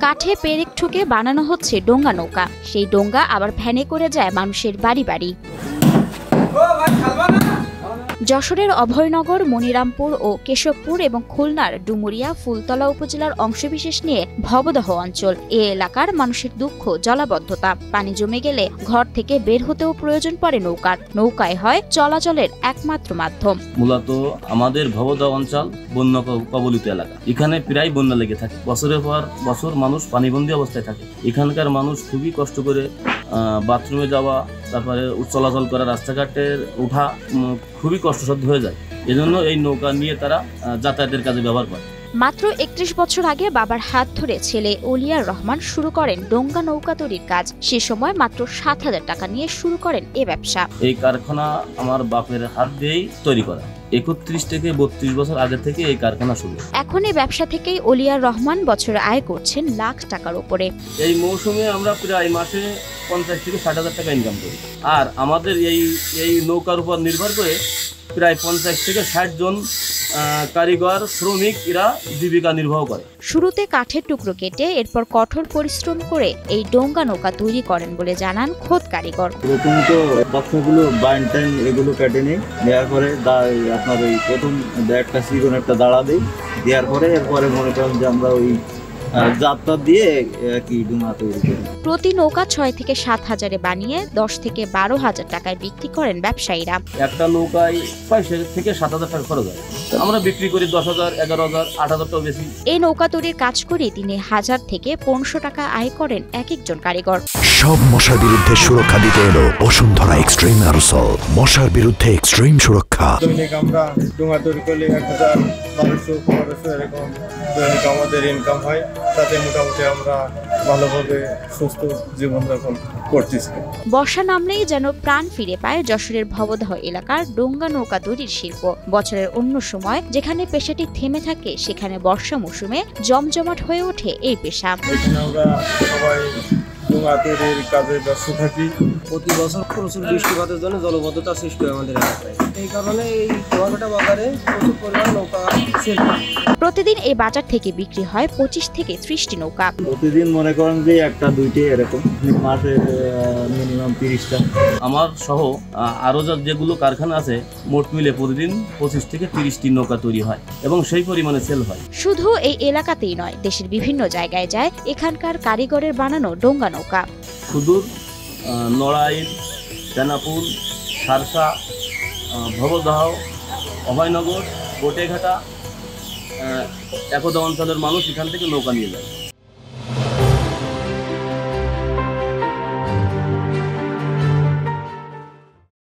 কাঠে পেরেক ঠুকে বানানো হচ্ছে ডোঙ্গা নৌকা। সেই ডোঙ্গা আবার ভ্যানে করে যায় মানুষের বাড়ি বাড়ি। যশোরের অভয়নগর, মনিরামপুর ও কেশবপুর এবং খুলনার ডুমুরিয়া, ফুলতলা উপজেলার অংশবিশেষ নিয়ে ভবদহ অঞ্চল। এ এলাকার মানুষের দুঃখ জলাবদ্ধতা। পানি জমে গেলে ঘর থেকে বের হতেও প্রয়োজন পড়ে নৌকার। নৌকায় হয় চলাচলের একমাত্র মাধ্যম। মূলত আমাদের ভবদহ অঞ্চল বন্যা কবলিত এলাকা। এখানে প্রায় বন্যা লেগে থাকে, বছরের পর বছর মানুষ পানিবন্দী অবস্থায় থাকে। এখানকার মানুষ খুবই কষ্ট করে বাথরুমে যাওয়া, তারপরে চলাচল করা, রাস্তাঘাটের ওঠা খুবই কষ্টসাধ্য হয়ে যায়। এজন্য এই নৌকা নিয়ে তারা যাতায়াতের কাজে ব্যবহার করে। মাত্র 31 বছর আগে বাবার হাত ধরে ছেলে ওলিয়ার রহমান শুরু করেন ডোঙ্গা নৌকা তৈরির কাজ। সে সময় মাত্র 7,000 টাকা নিয়ে শুরু করেন এ ব্যবসা। এই কারখানা আমার বাপের হাত দিয়েই তৈরি করা। 31 থেকে 32 বছর আগে থেকে এই কারখানা শুরু। এখন এই ব্যবসা থেকেই ওলিয়ার রহমান বছরে আয় করছেন লাখ টাকার উপরে। এই মৌসুমে আমরা প্রায় মাসে 50 থেকে 60,000 টাকা ইনকাম করি। আর আমাদের এই নৌকার উপর নির্ভর করে প্রায় 50 থেকে 60 জন কারিগর, শ্রমিক এরা জীবিকা নির্বাহ করে। শুরুতে কাঠের টুকরো কেটে এরপর কঠোর পরিশ্রম করে এই ডোঙ্গা নৌকা তৈরি করেন বলে জানান খোদ কারিগর। প্রথমত বাচ্চাগুলো বাইন টাইন এগুলো কেটে নেওয়ার পরে আপনার ওই প্রথম একটা চিকন একটা দাঁড়া দিই, দেওয়ার পরে এরপরে মনে করেন যে আমরা ওই যাত্রা দিয়ে কি ডোঙ্গা তৈরি করি। প্রতি নৌকা 6 থেকে 7 হাজারে বানিয়ে 10 থেকে 12,000 টাকায় বিক্রি করেন ব্যবসায়ীরা। একটা নৌকায় 6 থেকে 7,000 টাকা খরচ হয়। আমরা বিক্রি করি 10,000, 11,000, 8,000 টাকা বেশি। এই নৌকা তৈরির কাজ করে তিনি 1000 থেকে 1500 টাকা আয় করেন এক একজন কারিগর। সব মশার বিরুদ্ধে সুরক্ষা দিতে এলো বসুন্ধরা এক্সট্রিম অ্যারোসল। মশার বিরুদ্ধে এক্সট্রিম সুরক্ষা। দৈনিক আমরা ডোঙ্গা তৈরি করলে 1000, 1200, 1500 এরকম দৈনিক আমাদের ইনকাম হয়। তাতে মোটামুটি আমরা ভালোভাবে সুস্থ জীবনযাপন করতেছি। বর্ষা নামলেই যেন প্রাণ ফিরে পায় যশোরের ভবদহ এলাকার ডোঙ্গা নৌকা তৈরির শিল্প। বছরের অন্য সময় যেখানে পেশাটি থেমে থাকে, সেখানে বর্ষা মৌসুমে জমজমাট হয়ে ওঠে এই পেশা। এখানে আমরা সবাই ডোঙ্গা তৈরির কাজে ব্যস্ত থাকি। প্রতি বছর প্রচুর বৃষ্টিপাতের জন্য জলবদ্ধতা সৃষ্টি হয় আমাদের এলাকায়। এই কারণে এই কুয়াকাটা বাজারে প্রচুর পরিমাণ নৌকা সেল হয়। প্রতিদিন এই বাজার থেকে বিক্রি হয় 25 থেকে 30টি নৌকা। প্রতিদিন মনে করেন যে একটা দুইটি এরকম, মাসে মিনিমাম 30টা। আমার সহ আরো যেগুলো কারখানা আছে, মোট মিলে প্রতিদিন 25 থেকে 30টি নৌকা তৈরি হয় এবং সেই পরিমাণে সেল হয়। শুধু এই এলাকাতেই নয়, দেশের বিভিন্ন জায়গায় যায় এখানকার কারিগরের বানানো ডোঙ্গা নৌকা। সুদূর নড়াইল, বেনাপুর, সারসা, ভবদহ, অভয়নগর, গোটেঘাটা একদা অঞ্চলের মানুষ এখান থেকে নৌকা নিয়ে যায়।